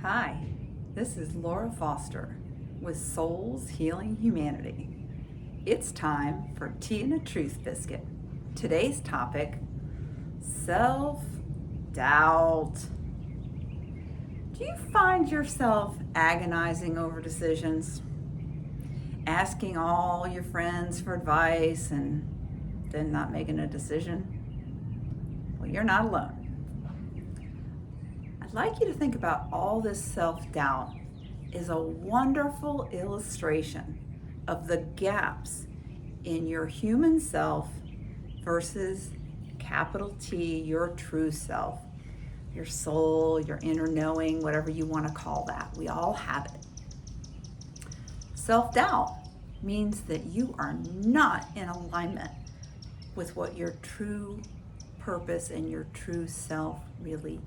Hi, this is Laura Foster with Souls Healing Humanity. It's time for Tea and a Truth Biscuit. Today's topic, self-doubt. Do you find yourself agonizing over decisions? Asking all your friends for advice and then not making a decision? Well, you're not alone. I'd like you to think about all this self-doubt is a wonderful illustration of the gaps in your human self versus capital T, your true self, your soul, your inner knowing, whatever you want to call that. We all have it. Self-doubt means that you are not in alignment with what your true purpose and your true self really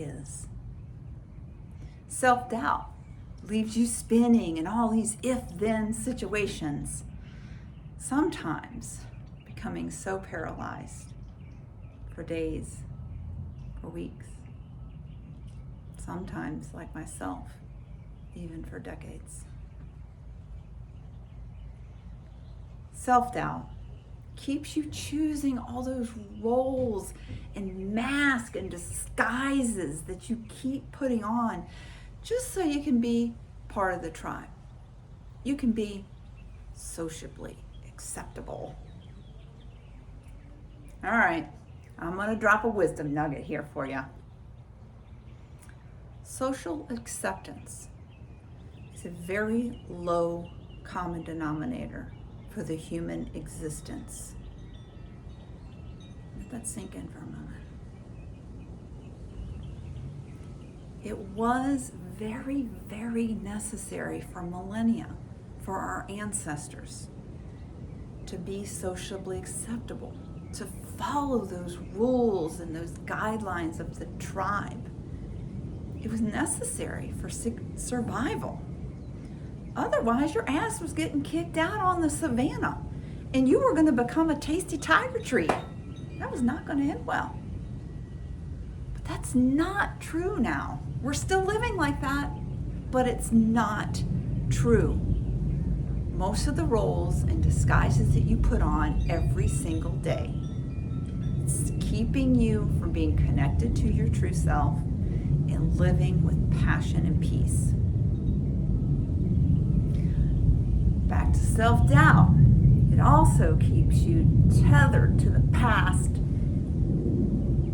is. Self-doubt leaves you spinning in all these if-then situations, sometimes becoming so paralyzed for days, for weeks, sometimes, like myself, even for decades. Self-doubt keeps you choosing all those roles and masks and disguises that you keep putting on just so you can be part of the tribe. You can be sociably acceptable. All right, I'm going to drop a wisdom nugget here for you. Social acceptance is a very low common denominator for the human existence. Let that sink in for a moment. It was very, very necessary for millennia, for our ancestors, to be sociably acceptable, to follow those rules and those guidelines of the tribe. It was necessary for survival. Otherwise, your ass was getting kicked out on the savannah and you were going to become a tasty tiger treat. That was not going to end well. But that's not true now. We're still living like that, but it's not true. Most of the roles and disguises that you put on every single day, it's keeping you from being connected to your true self and living with passion and peace. Back to self-doubt. It also keeps you tethered to the past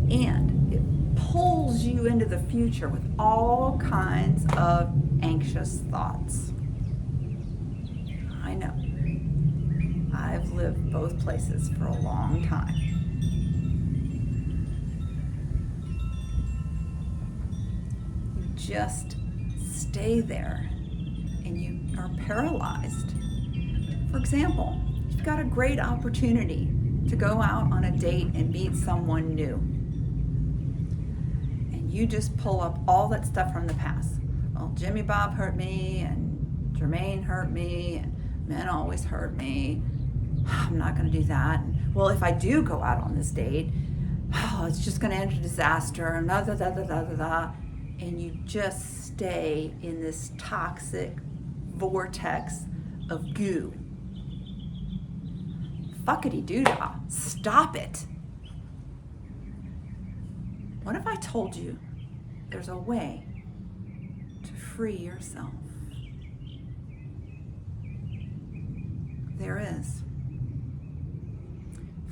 and it pulls you into the future with all kinds of anxious thoughts. I know. I've lived both places for a long time. You just stay there and you are paralyzed. For example, you've got a great opportunity to go out on a date and meet someone new. And you just pull up all that stuff from the past. Well, Jimmy Bob hurt me, and Jermaine hurt me, and men always hurt me. I'm not going to do that. And, well, if I do go out on this date, it's just going to end in disaster, and da da da da da da. And you just stay in this toxic vortex of goo. Fuckity-doo-dah. Stop it. What if I told you there's a way to free yourself? There is.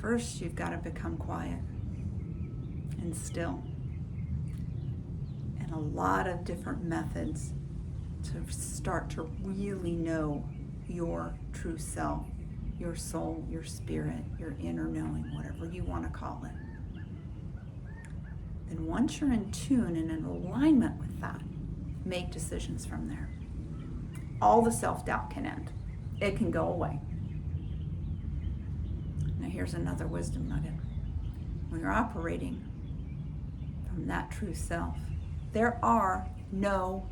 First, you've got to become quiet and still. And a lot of different methods to start to really know your true self, your soul, your spirit, your inner knowing, whatever you want to call it. Then once you're in tune and in alignment with that, make decisions from there. All the self-doubt can end. It can go away. Now here's another wisdom nugget. When you're operating from that true self, there are no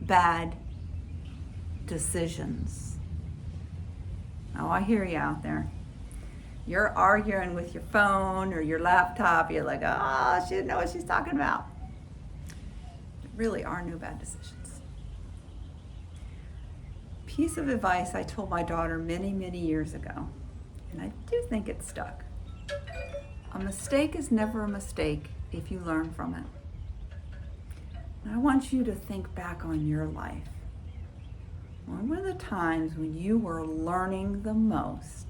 bad decisions. Oh, I hear you out there. You're arguing with your phone or your laptop. You're like, oh, she didn't know what she's talking about. really are no bad decisions. Piece of advice I told my daughter many, many years ago, and I do think it stuck. A mistake is never a mistake if you learn from it. And I want you to think back on your life. When were the times when you were learning the most?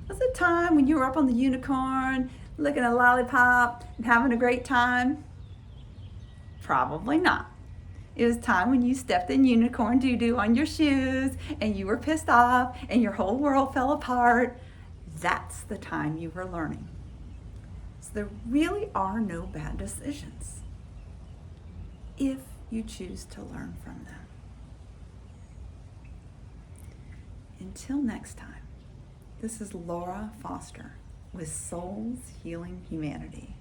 Was it time when you were up on the unicorn, licking a lollipop and having a great time? Probably not. It was time when you stepped in unicorn doo-doo on your shoes and you were pissed off and your whole world fell apart. That's the time you were learning. So there really are no bad decisions if you choose to learn from them. Until next time, this is Laura Foster with Souls Healing Humanity.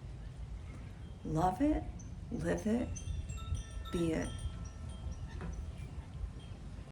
Love it, live it, be it.